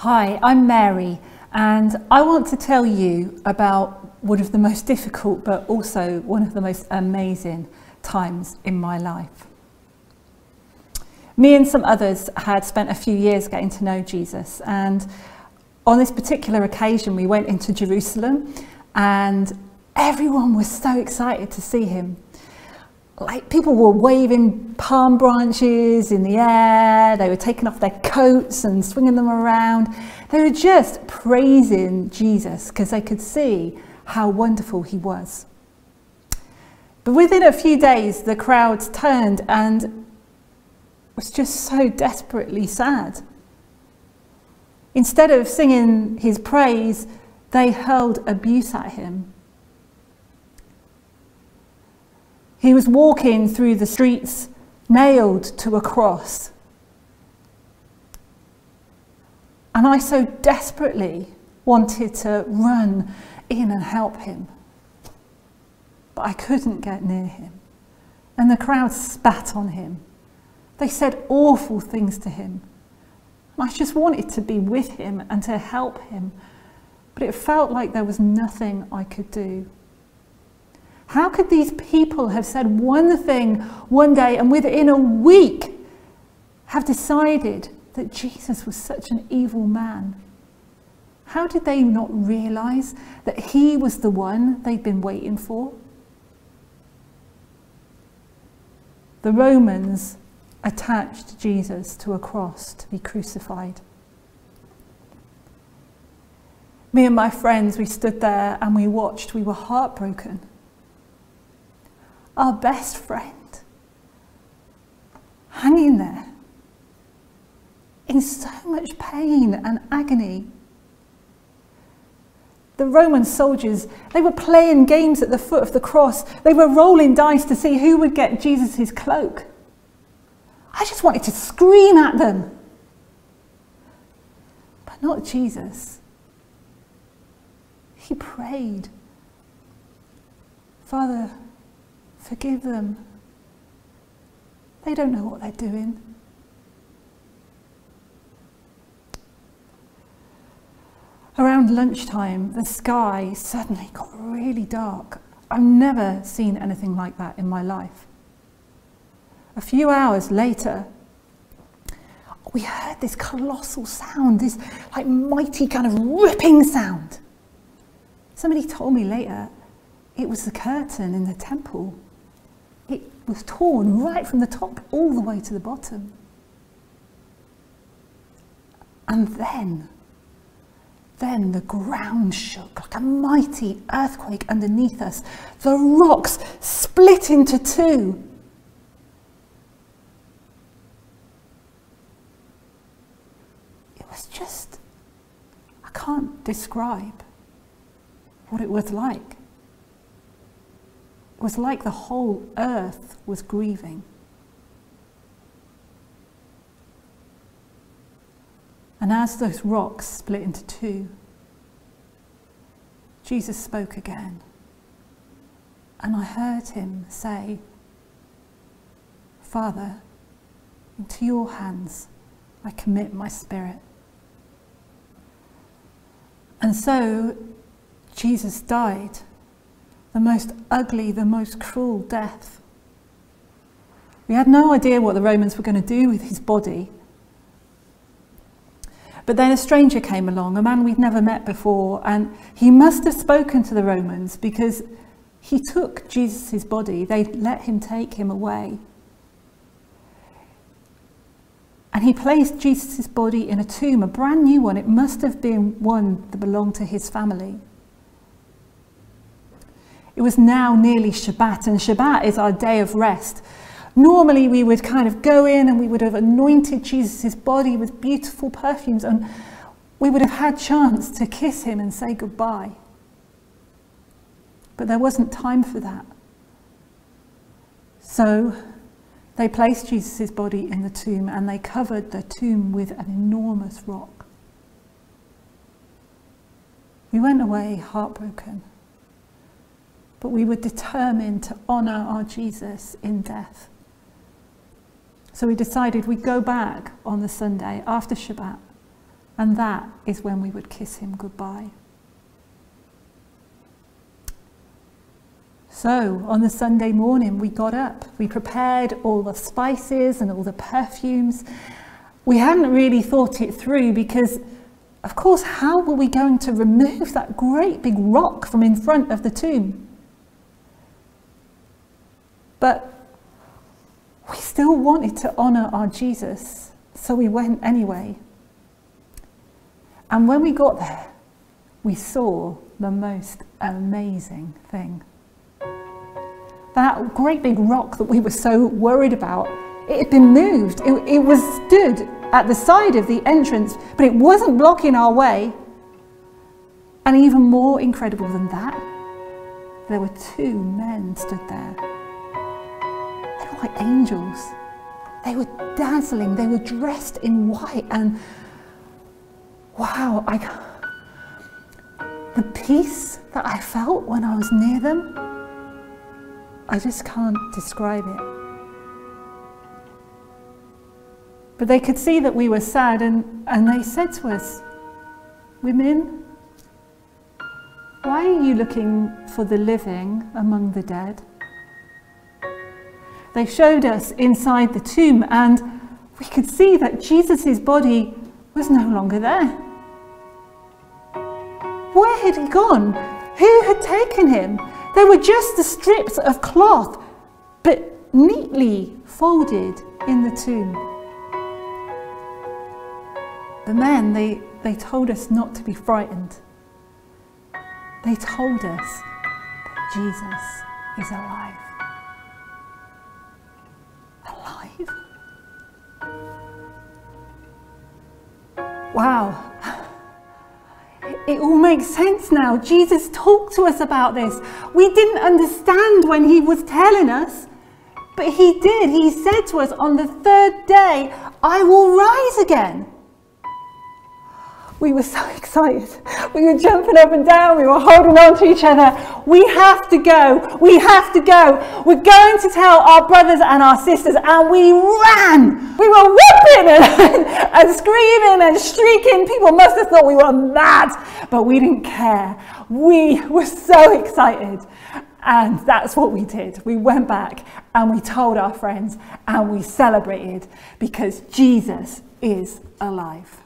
Hi, I'm Mary, and I want to tell you about one of the most difficult but also one of the most amazing times in my life. Me and some others had spent a few years getting to know Jesus, and on this particular occasion we went into Jerusalem and everyone was so excited to see him. Like, people were waving palm branches in the air, they were taking off their coats and swinging them around. They were just praising Jesus because they could see how wonderful he was. But within a few days, the crowds turned and was just so desperately sad. Instead of singing his praise, they hurled abuse at him. He was walking through the streets, nailed to a cross. And I so desperately wanted to run in and help him. But I couldn't get near him. And the crowd spat on him. They said awful things to him. I just wanted to be with him and to help him. But it felt like there was nothing I could do. How could these people have said one thing one day and within a week have decided that Jesus was such an evil man? How did they not realise that he was the one they'd been waiting for? The Romans attached Jesus to a cross to be crucified. Me and my friends, we stood there and we watched. We were heartbroken. Our best friend, hanging there in so much pain and agony. The Roman soldiers, they were playing games at the foot of the cross. They were rolling dice to see who would get Jesus' cloak. I just wanted to scream at them. But not Jesus. He prayed, "Father, forgive them. They don't know what they're doing." Around lunchtime, the sky suddenly got really dark. I've never seen anything like that in my life. A few hours later, we heard this colossal sound, this like mighty kind of ripping sound. Somebody told me later it was the curtain in the temple. It was torn right from the top all the way to the bottom. And then the ground shook like a mighty earthquake underneath us. The rocks split into two. It was just, I can't describe what it was like. It was like the whole earth was grieving. And as those rocks split into two, Jesus spoke again. And I heard him say, "Father, into your hands I commit my spirit." And so Jesus died. The most ugly, the most cruel death. We had no idea what the Romans were going to do with his body. But then a stranger came along, a man we'd never met before, and he must have spoken to the Romans because he took Jesus' body. They let him take him away. And he placed Jesus' body in a tomb, a brand new one. It must have been one that belonged to his family. It was now nearly Shabbat, and Shabbat is our day of rest. Normally we would kind of go in and we would have anointed Jesus' body with beautiful perfumes, and we would have had chance to kiss him and say goodbye. But there wasn't time for that. So they placed Jesus' body in the tomb and they covered the tomb with an enormous rock. We went away heartbroken. But we were determined to honour our Jesus in death. So we decided we'd go back on the Sunday after Shabbat And that is when we would kiss him goodbye. So on the Sunday morning we got up, we prepared all the spices and all the perfumes. We hadn't really thought it through because, of course, how were we going to remove that great big rock from in front of the tomb? But we still wanted to honour our Jesus, so we went anyway. And when we got there, we saw the most amazing thing. That great big rock that we were so worried about, it had been moved. It was stood at the side of the entrance, but it wasn't blocking our way. And even more incredible than that, there were two men stood there. They were like angels. They were dazzling. They were dressed in white. And wow, the peace that I felt when I was near them, I just can't describe it. But they could see that we were sad, and they said to us, "Women, why are you looking for the living among the dead?" They showed us inside the tomb, and we could see that Jesus' body was no longer there. Where had he gone? Who had taken him? There were just the strips of cloth, but neatly folded in the tomb. The men, they told us not to be frightened. They told us that Jesus is alive. Alive? Wow. It all makes sense now. Jesus talked to us about this. We didn't understand when he was telling us, but he did. He said to us, on the third day, I will rise again. We were so excited. We were jumping up and down. We were holding on to each other. We have to go. We have to go. We're going to tell our brothers and our sisters. And we ran. We were whooping and screaming and shrieking. People must have thought we were mad, but we didn't care. We were so excited. And that's what we did. We went back and we told our friends and we celebrated because Jesus is alive.